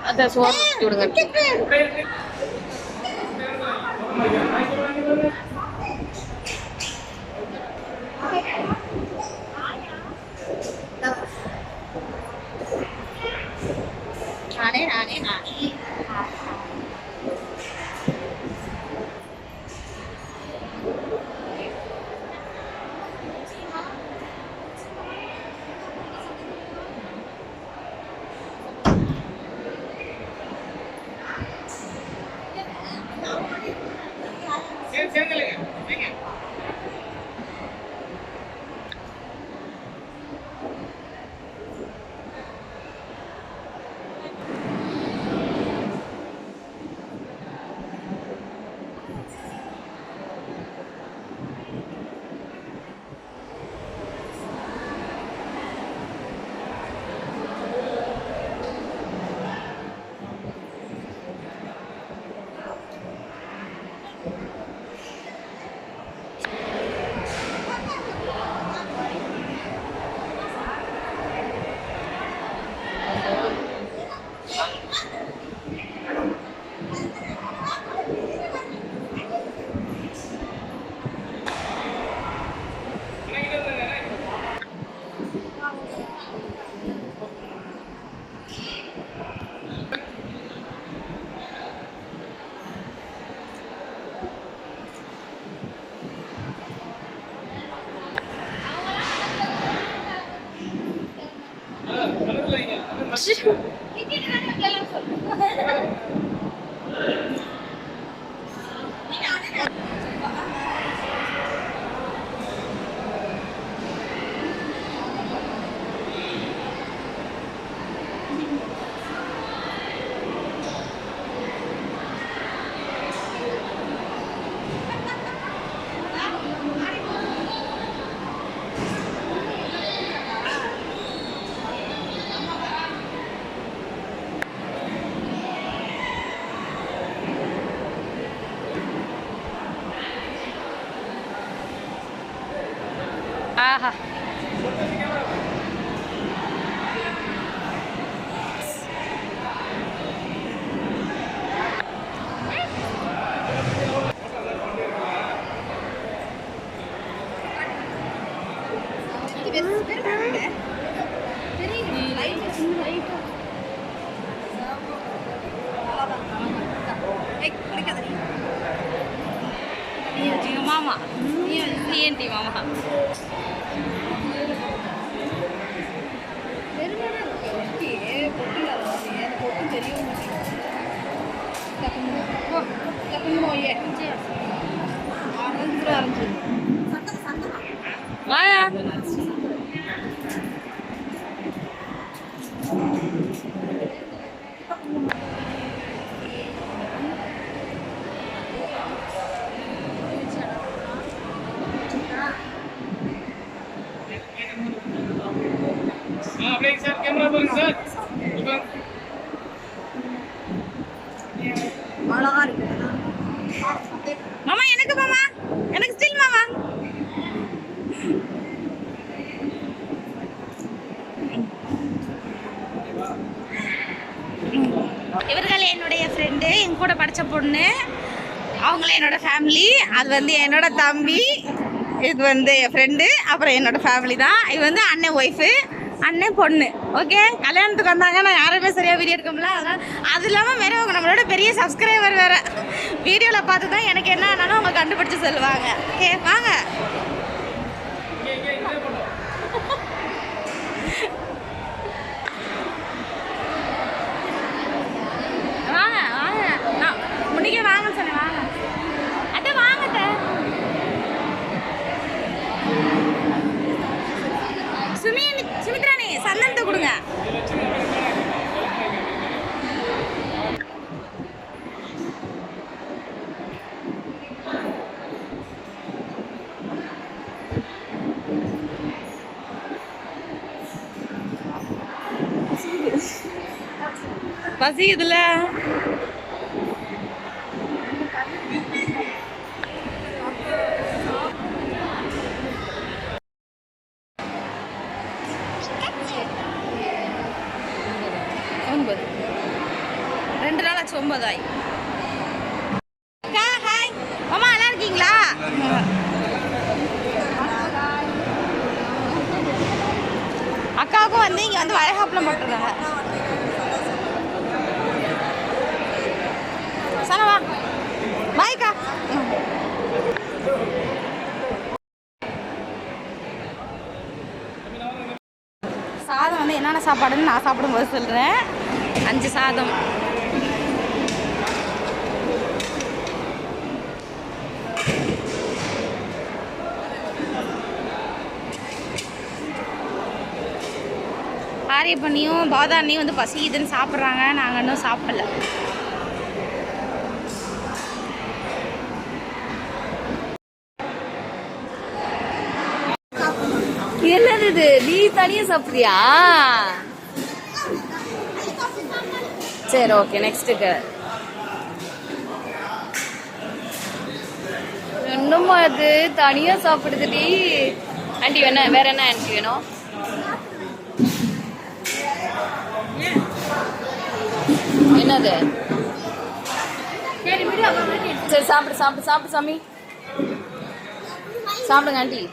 அதை சோறு விடுங்க. நானே நானே நானே ஆஹா மாமா ஏன்டி மாமா வாயா சார் கேமரா பாருங்க சார். அழகா இருக்கு மாமா. எனக்கு மாமா, எனக்கு ஸ்டில் மாமா. இவர்கள் என்னுடைய ஃப்ரெண்டு, என் கூட படித்த பொண்ணு. அவங்கள என்னோட ஃபேமிலி. அது வந்து என்னோட தம்பி. இது வந்து என் ஃப்ரெண்டு. அப்புறம் என்னோட ஃபேமிலி தான். இது வந்து அண்ணன் ஒய்ஃபு, அண்ணன் பொண்ணு. ஓகே, கல்யாணத்துக்கு வந்தாங்க. நான் யாருமே சரியாக வீடியோ எடுக்கல. அதனால் அது இல்லாமல் வேறு அவங்க நம்மளோட பெரிய சப்ஸ்கிரைபர் வேறு. வீடியோவில் பார்த்து தான் எனக்கு என்ன ஆனாலும் அவங்க கண்டுபிடிச்சி சொல்லுவாங்க. ஓகே வாங்க. வாங்க வாங்க, நான் முன்னிக்கே வாங்கன்னு சொன்னேன். வாங்க அத்தை, வாங்கத்த. சுமித்ராணி சந்தனத்தை கொடுங்க. பசிக்குதுல. 2 நாள் ஆச்சு 9 ஆகி. அக்கா ஹாய் மாமா, நல்லா இருக்கீங்களா? அக்காவுக்கும் வந்து இங்கே வந்து வளைகாப்பில் போட்டுருக்காங்க. சனவா பாய்க்கா. சாதம் வந்து என்னென்ன சாப்பாடுன்னு நான் சாப்பிடும்போது சொல்கிறேன். 5 சாதம், ஆரியப்பண்ணியும் பாதாண்ணியும் வந்து பசிக்குதுன்னு சாப்பிட்றாங்க. நாங்கள் இன்னும் சாப்பிடல. என்னது இது? நீ தனியா சாப்பிட்றியா? சரி ஓகே, நெக்ஸ்ட்டுக்கு என்னம்மா அது தனியா சாப்பிடுதுடி? ஆண்டி வேணா வேற என்ன ஆண்டி வேணும்? என்னது? சரி சாப்பிடு சாப்பிடு சாப்பிடு சாமி, சாப்பிடுங்க ஆண்டி.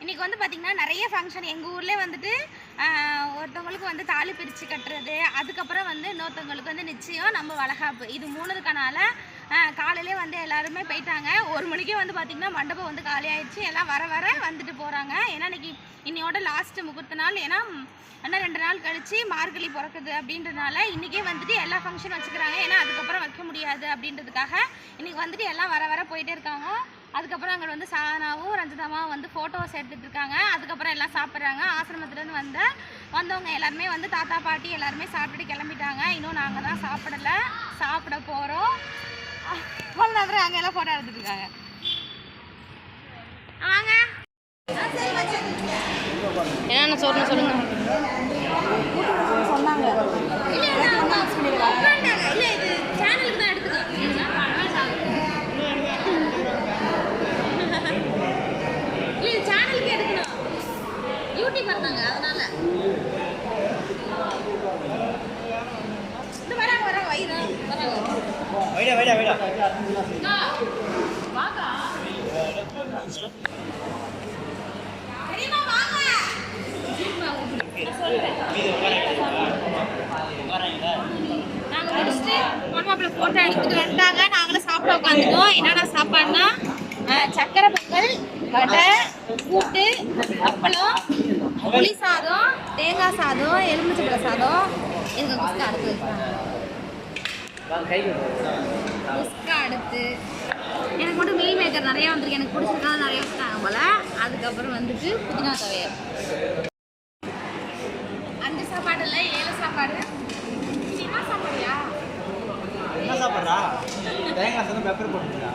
இன்னைக்கு வந்து பார்த்தீங்கன்னா நிறைய ஃபங்க்ஷன் எங்கள் ஊர்லேயே வந்துட்டு ஒருத்தவங்களுக்கு வந்து தாலி பிரித்து கட்டுறது, அதுக்கப்புறம் வந்து இன்னொருத்தவங்களுக்கு வந்து நிச்சயம், நம்ம வளகாப்பு, இது 3னால காலையிலே வந்து எல்லாருமே போயிட்டாங்க. 1 மணிக்கே வந்து பார்த்திங்கன்னா மண்டபம் வந்து காலி ஆயிடுச்சு. எல்லாம் வர வர வந்துட்டு போகிறாங்க. ஏன்னா இன்னையோட லாஸ்ட்டு முகூர்த்த நாள். ஏன்னா இன்னும் 2 நாள் கழித்து மார்கழி பிறக்குது அப்படின்றதுனால இன்றைக்கே வந்துட்டு எல்லா ஃபங்க்ஷன் வச்சுக்கிறாங்க. ஏன்னா அதுக்கப்புறம் வைக்க முடியாது அப்படின்றதுக்காக இன்றைக்கி வந்துட்டு எல்லாம் வர வர போயிட்டே இருக்காங்க. அதுக்கப்புறம் அங்கே வந்து சானாவும் ரஞ்சிதாமாவும் வந்து ஃபோட்டோஸ் எடுத்துகிட்டு இருக்காங்க. அதுக்கப்புறம் எல்லாம் சாப்பிட்றாங்க. ஆசிரமத்துலேருந்து வந்தவங்க எல்லாருமே வந்து தாத்தா பாட்டி எல்லாருமே சாப்பிட்டுட்டு கிளம்பிட்டாங்க. இன்னும் நாங்கள் தான் சாப்பிட போகிறோம். அப்புறம் அங்கே எல்லாம் ஃபோட்டோ எடுத்துட்டு இருக்காங்க. வாங்க, என்னென்ன சொல்லணும் சொல்லுங்க. சொன்னாங்க இல்லை, இது சேனலுக்கு தான் எடுத்துக்கோ. இல்லை, இது சேனலுக்கு எடுக்கணும். யூடியூப் இருந்தாங்க, அதனால வராங்க வயிறு வராங்க. நாங்கள் முடிச்சுட்டு மாமாப்பிள்ள ஃபோட்டோ எடுத்துட்டு வந்துட்டாங்க. நாங்களும் சாப்பிட உட்காந்துட்டோம். என்னென்ன சாப்பாடுனா சக்கரை பொங்கல், வடை, கூட்டு, அப்பளம், புளி சாதம், தேங்காய் சாதம், எலுமிச்சம்பழ சாதம். எங்கள் குஸ்கா அடுத்து குஸ்கா அடுத்து எனக்கு மட்டும் மீல் மேக்கர் நிறையா வந்துருக்கு. எனக்கு பிடிச்சிருக்கா நிறையா வச்சுட்டாங்க போல். அதுக்கப்புறம் வந்துட்டு புதினா துவையல். 5 சாப்பாடு இல்லை, 7 சாப்பாடு. இது என்ன சாப்பாடுயா? என்ன சாப்பாடா? தேங்காய் சாதம், பெப்பர் போட்டுருக்கா?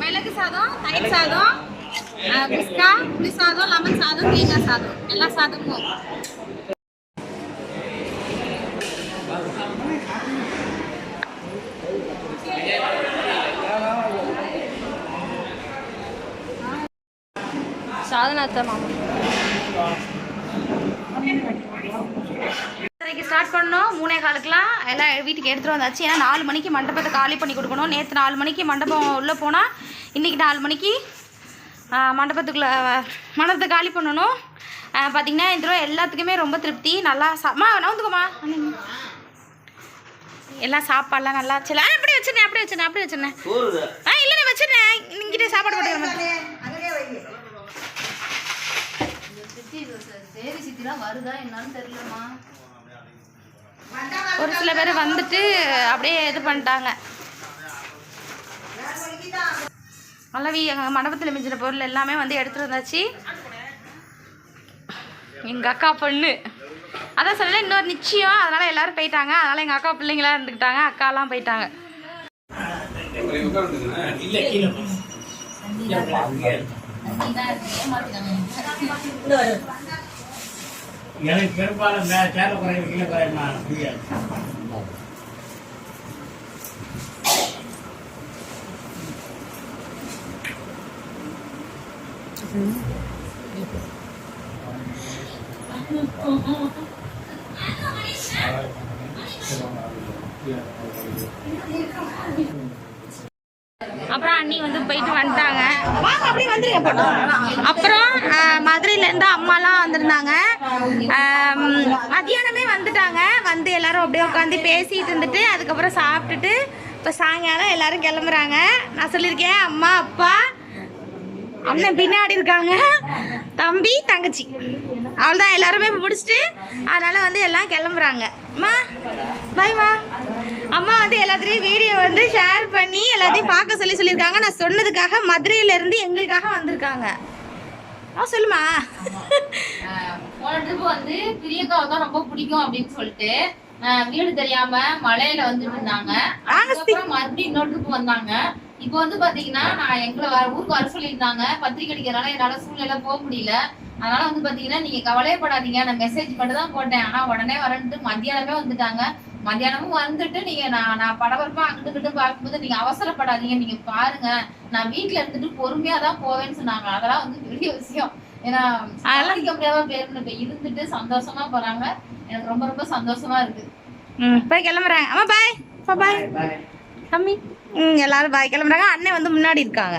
மிளகு சாதம், தயிர் சாதம், குஸ்கா, புளி சாதம், லெமன் சாதம், தேங்காய் சாதம், எல்லா சாதமும். சாதனாத்த மாமா ஸ்டார்ட் பண்ணோம். 3:15 எல்லாம் வீட்டுக்கு எடுத்துகிட்டு வந்தாச்சு. ஏன்னா 4 மணிக்கு மண்டபத்தை காலி பண்ணி கொடுக்கணும். நேற்று 4 மணிக்கு மண்டபம் உள்ளே போனால் இன்றைக்கி 4 மணிக்கு மண்டபத்தை காலி பண்ணணும். பார்த்திங்கன்னா இந்த தடவை எல்லாத்துக்குமே ரொம்ப திருப்தி. நல்லா நவுந்துக்குமா, எல்லாம் சாப்பாடெலாம் நல்லா வச்சுல. அப்படியே வச்சுருந்தேன் இல்லைண்ணே வச்சுருந்தேன். இங்கிட்ட சாப்பாடு போட்டுக்கிறேன். வருதா என்னன்னு தெரியலமா. ஒரு சில பேர் வந்துட்டு அப்படியே இது பண்ணிட்டாங்க. நல்லா எங்கள் மண்டபத்தில் மிஞ்சின பொருள் எல்லாமே வந்து எடுத்துகிட்டு வந்தாச்சு. எங்கள் அக்கா பொண்ணு அதான் சொல்லலை, இன்னொரு நிச்சயம், அதனால் எல்லோரும் போயிட்டாங்க. அதனால் எங்கள் அக்கா பிள்ளைங்களாம் இருந்துக்கிட்டாங்க. அக்காலாம் போயிட்டாங்க. எனக்கு பெரும்பாலும் சேர குறைய கீழே குறையுமா புரியாது. அப்புறம் அண்ணி வந்து போயிட்டு வந்துட்டாங்க. அப்புறம் மதுரையிலேருந்து அம்மாலாம் வந்திருந்தாங்க. மதியானமே வந்துட்டாங்க. வந்து எல்லாரும் அப்படியே உட்காந்து பேசிட்டு இருந்துட்டு அதுக்கப்புறம் சாப்பிட்டுட்டு இப்போ சாயங்காலம் எல்லாரும் கிளம்புறாங்க. நான் சொல்லியிருக்கேன் அம்மா அப்பா அண்ணன் பின்னாடி இருக்காங்க, தம்பி தங்கச்சி, அவ்வளோதான் எல்லாருமே இப்போ முடிச்சுட்டு அதனால வந்து எல்லாம் கிளம்புறாங்க. அம்மா பாய்மா. அம்மா வந்து எல்லாத்தையும் வீடியோ வந்து ஷேர் பண்ணி எல்லாத்தையும் பார்க்க சொல்லியிருக்காங்க. நான் சொன்னதுக்காக மதுரையிலேருந்து எங்களுக்காக வந்திருக்காங்க. சொல்லுமா. போன ட்ரிப் வந்து பிரியக்காவை தான் ரொம்ப பிடிக்கும் அப்படின்னு சொல்லிட்டு வீடு தெரியாம மலையில வந்துட்டு இருந்தாங்க. அதுக்கப்புறம் மறுபடியும் இன்னொரு ட்ரிப் வந்தாங்க. இப்போ வந்து பாத்தீங்கன்னா நான் எங்களை ஊருக்கு வர சொல்லியிருந்தாங்க. பத்திரிக்கை அடிக்கிறதுனால என்னால சூழ்நிலை போக முடியல. அதனால வந்து பாத்தீங்கன்னா நீங்க கவலையப்படாதீங்க, நான் மெசேஜ் மட்டும் தான் போட்டேன். ஆனா உடனே வரன்ட்டு மத்தியானமே வந்துட்டாங்க. மத்தியானமும் வந்துட்டு நீங்க நான் படபரப்பா அங்கிட்டு பார்க்கும்போது நீங்க அவசரப்படாதீங்க, நீங்க பாருங்க, நான் வீட்டுல இருந்துட்டு பொறுமையா தான் போவேன்னு சொன்னாங்க. அதெல்லாம் வந்து பெரிய விஷயம். ஏன்னா அழைக்க முடியாத பேருந்து இருந்துட்டு சந்தோஷமா போறாங்க. எனக்கு ரொம்ப ரொம்ப சந்தோஷமா இருக்கு. போய் கிளம்புறேன். அம்மா பாய். பாய் தம்பி. எல்லாரும் பாய் கிளம்புறாங்க. அண்ணன் வந்து முன்னாடி இருக்காங்க.